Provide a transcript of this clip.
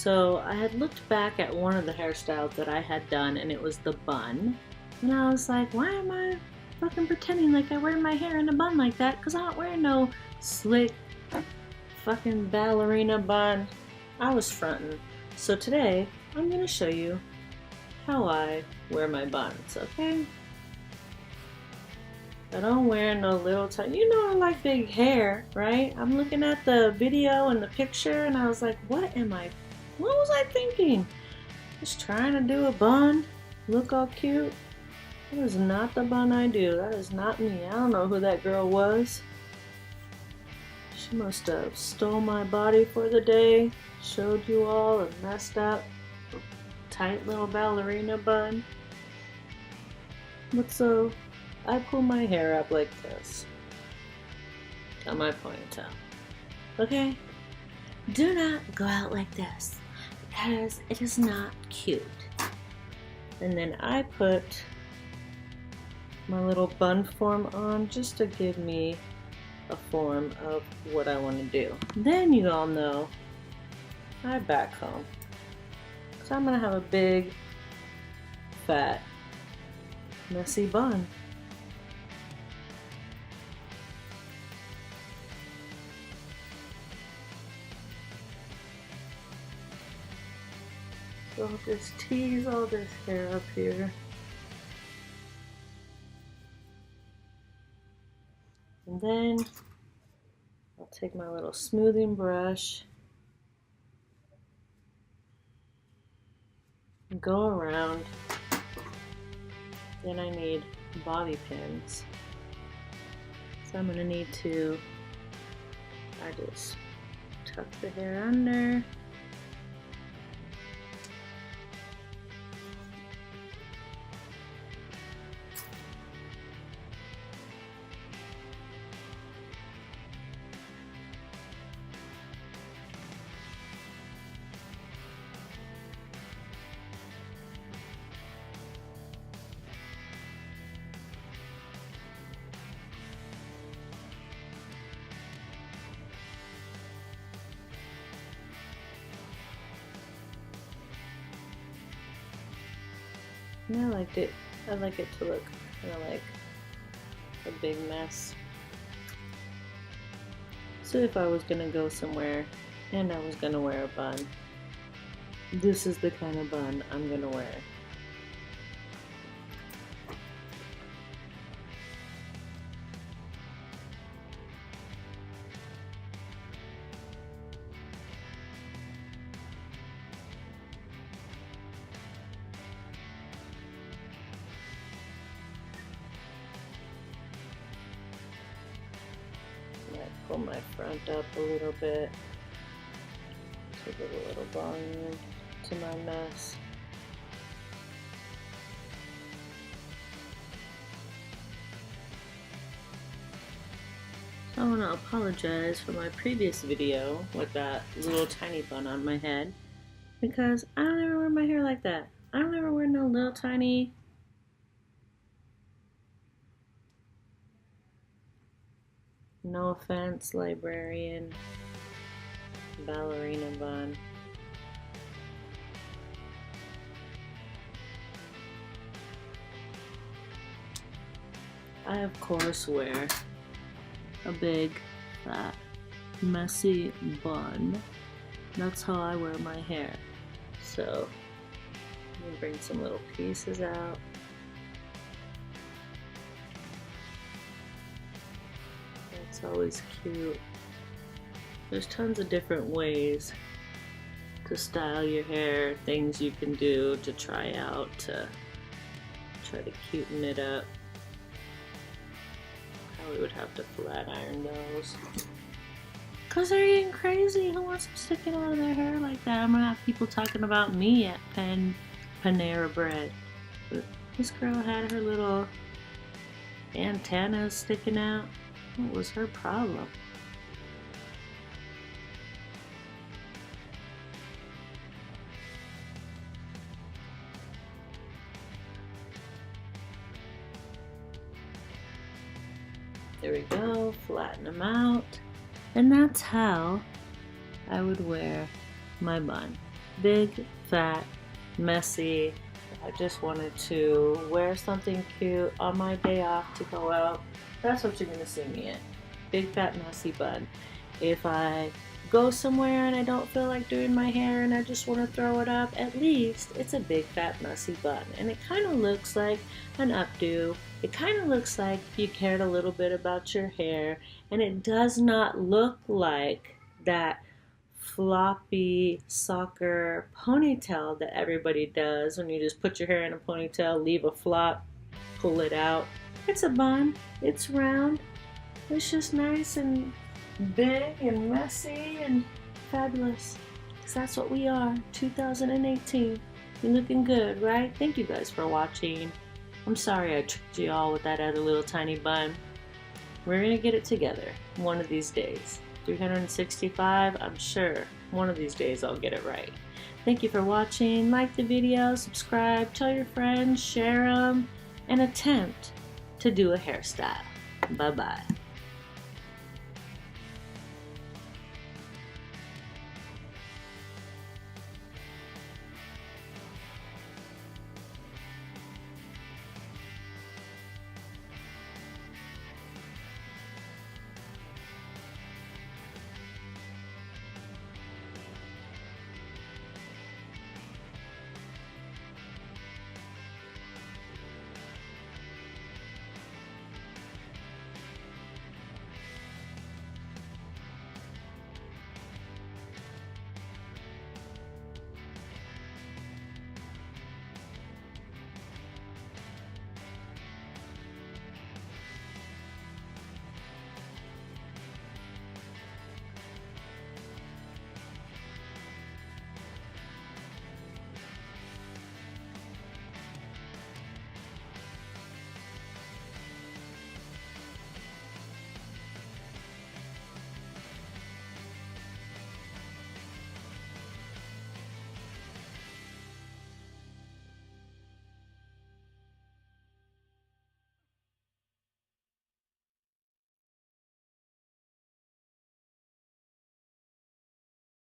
So I had looked back at one of the hairstyles that I had done, and it was the bun. And I was like, why am I fucking pretending like I wear my hair in a bun like that? Because I don't wear no slick fucking ballerina bun. I was fronting. So today, I'm going to show you how I wear my buns, okay? I don't wear no little tiny, you know I like big hair, right? I'm looking at the video and the picture and I was like, what was I thinking? Just trying to do a bun, look all cute. That is not the bun I do, that is not me. I don't know who that girl was. She must have stole my body for the day, showed you all a messed up, tight little ballerina bun. But so, I pull my hair up like this on my ponytail. Okay? Do not go out like this because it is not cute. And then I put my little bun form on just to give me a form of what I want to do. Then you all know I back comb. So I'm going to have a big, fat, messy bun. So I'll just tease all this hair up here. And then I'll take my little smoothing brush and go around. Then I need bobby pins. So I'm gonna need to, I just tuck the hair under. And I liked it. I like it to look kind of like a big mess. So if I was gonna go somewhere and I was gonna wear a bun, this is the kind of bun I'm gonna wear. Pull my front up a little bit to give a little volume to my mess. So I want to apologize for my previous video with that little tiny bun on my head because I don't ever wear my hair like that. I don't ever wear no little tiny no offense, librarian, ballerina bun. I of course wear a big, fat, messy bun. That's how I wear my hair. So, let me bring some little pieces out. It's always cute. There's tons of different ways to style your hair, things you can do to try out to try to cuten it up. Probably would have to flat iron those. Cause they're getting crazy. Who wants them sticking out of their hair like that? I'm gonna have people talking about me at Panera Bread. But this girl had her little antennas sticking out. What was her problem? There we go, flatten them out. And that's how I would wear my bun. big, fat, messy. I just wanted to wear something cute on my day off to go out. That's what you're gonna see me in. Big, fat, messy bun. If I go somewhere and I don't feel like doing my hair and I just want to throw it up, at least it's a big, fat, messy bun. And it kind of looks like an updo. It kind of looks like you cared a little bit about your hair, and it does not look like that floppy soccer ponytail that everybody does when you just put your hair in a ponytail, leave a flop, pull it out. It's a bun, it's round, it's just nice and big and messy and fabulous. Because that's what we are, 2018. You're looking good, right? Thank you guys for watching. I'm sorry I tricked you all with that other little tiny bun. We're gonna get it together one of these days. 365, I'm sure one of these days I'll get it right. Thank you for watching. Like the video, subscribe, tell your friends, share them, and attempt to do a hairstyle. Bye-bye.